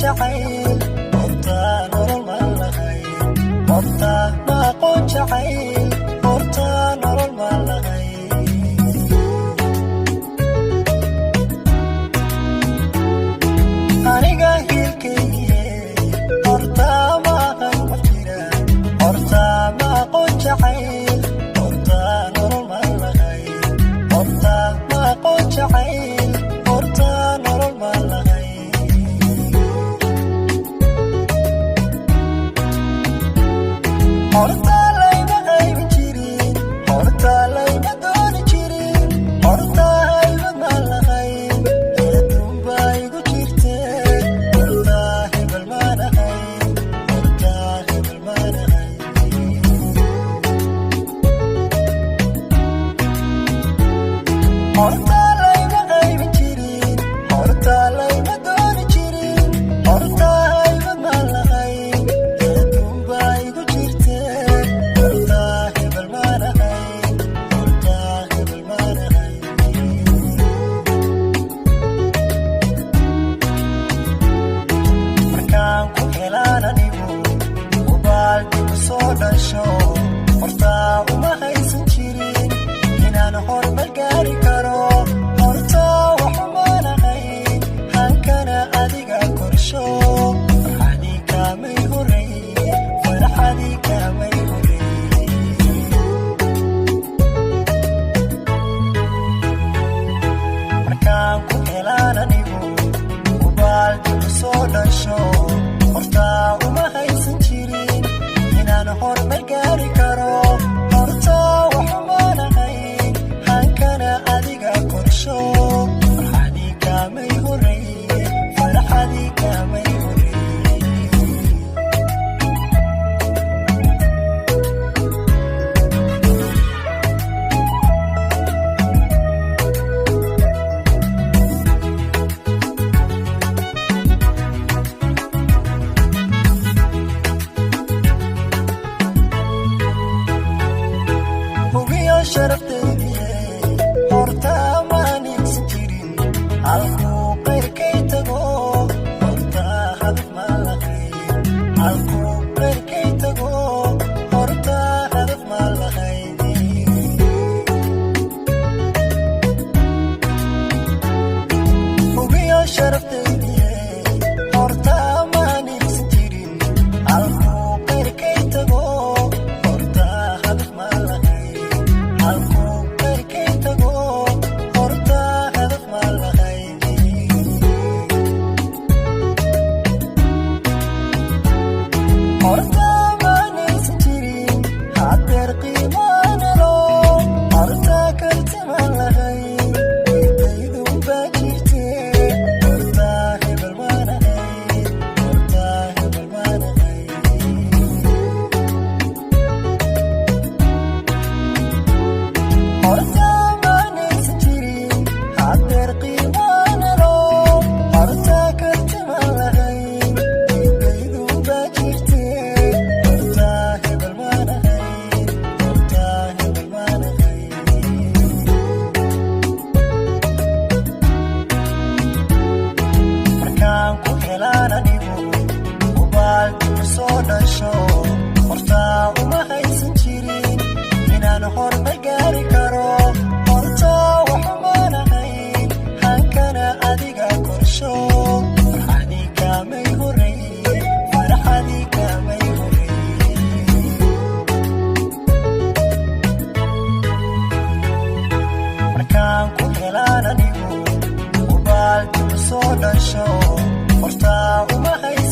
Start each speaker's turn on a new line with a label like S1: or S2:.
S1: jacayl horta nolol ma lahayn horta ma aqoon jacayl horta nolol ma lahayn aniga hilkaygiye horta ma aqoon ma jira horta ma aqoon jacayl horta nolol ma lahayn horta ma aqoon jacayl horta nolol ma lahayn horta layma qaybin jirin horta layma dooni jirin horta haybad ma lahayn adduun baa igu jirte horta hebel ma lahayn horta hebel ma lahayn horta layma qaybin jirin horta layma dooni jirin horta haybad ma lahayn adduun baa igu jirte horta hebel ma lahayn horta hebel ma lahayn markaan ku helaan anigu ubaaldi ku soo dhasho horta uma haysan jirin inaan horumar gaari karo horta waxuma lahayn hankana adiga korsho farxadii kaamay horey farxadii kaamay horey markaan ku helaan anigu ubaaldi ku soo dhasho horta uma haysan jirin inaan horumar gaari karo horta waxuma lahayn hankana adiga korsho farxadii kaamay horey farxadii kaamay horey hubiyo sharaftaydiye horta maanigsan jirin halkuu qayrkay tago horta hadaf ma lahayn halkuu qayrkay tago horta hadaf ma lahayn hubiyo sharaftaydiye horta maanigsan jirin halkuu qayrkay tago horta hadaf ma lahayn halkuu qayrkay tago horta hadaf ma lahayn horta maanaysan jirin hadeer qiimaanalo horta karti ma lahayn weydaydun baa jirte horta hebel ma lahayn horta hebel ma lahayn horta maanaysan jirin hadeer qiimaanalo horta karti ma lahayn weydaydun baa jirte horta hebel ma lahayn horta hebel ma lahayn markaan ku helaan anigu ubaaldi ku soo dhasho horta uma haysan jirin inaan horumar gaari karo horta waxuma lahayn hankana adiga korsho farxadii kaamay horey farxadii kaamay horey markaan ku helaan anigu ubaaldi ku soo dhasho horta uma haysan